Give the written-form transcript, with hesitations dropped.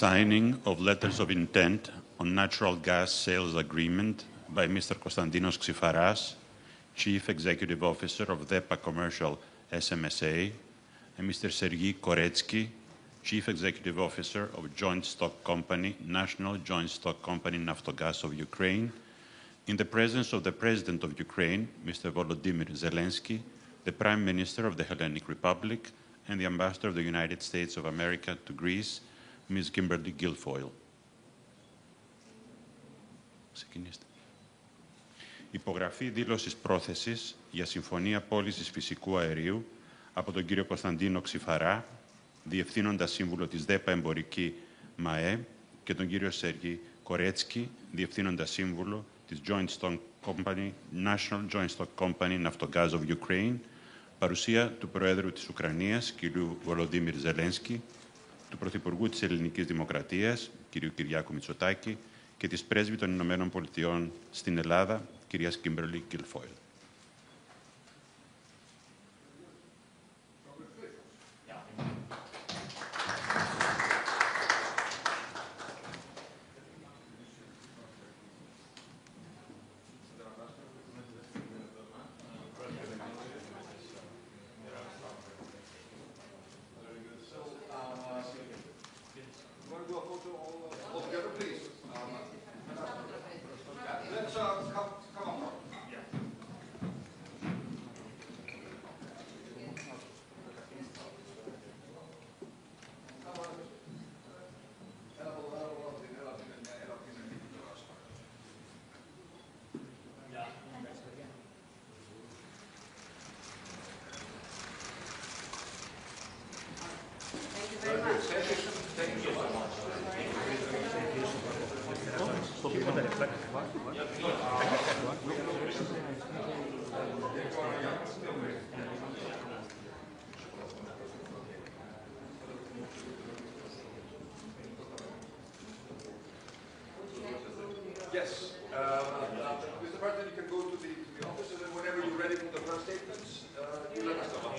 Signing of letters of intent on natural gas sales agreement by Mr. Konstantinos Xifaras, Chief Executive Officer of DEPA Commercial SMSA, and Mr. Sergei Koretsky, Chief Executive Officer of Joint Stock Company, National Joint Stock Company Naftogaz of Ukraine, in the presence of the President of Ukraine, Mr. Volodymyr Zelensky, the Prime Minister of the Hellenic Republic, and the Ambassador of the United States of America to Greece, Ms. Kimberly Guilfoyle. Υπογραφή δήλωσης πρόθεσης για συμφωνία πώλησης φυσικού αερίου από τον κύριο Κωνσταντίνο Ξιφαρά, Διευθύνοντα Σύμβουλο της ΔΕΠΑ Εμπορική ΜΑΕ, και τον κύριο Σέργη Κορέτσκι, Διευθύνοντα Σύμβουλο της Joint Stock Company, National Joint Stock Company Naftogaz of Ukraine, παρουσία του Προέδρου της Ουκρανίας, κ. Βολοντίμιρ Ζελένσκι, του Πρωθυπουργού της Ελληνικής Δημοκρατίας, κ. Κυριάκου Μητσοτάκη, και της Πρέσβη των Ηνωμένων Πολιτειών στην Ελλάδα, κυρίας Κίμπερλι Γκιλφόιλ. Yes. Mr. President, you can go to the office, and then whenever you're ready for the first statements, you let us know.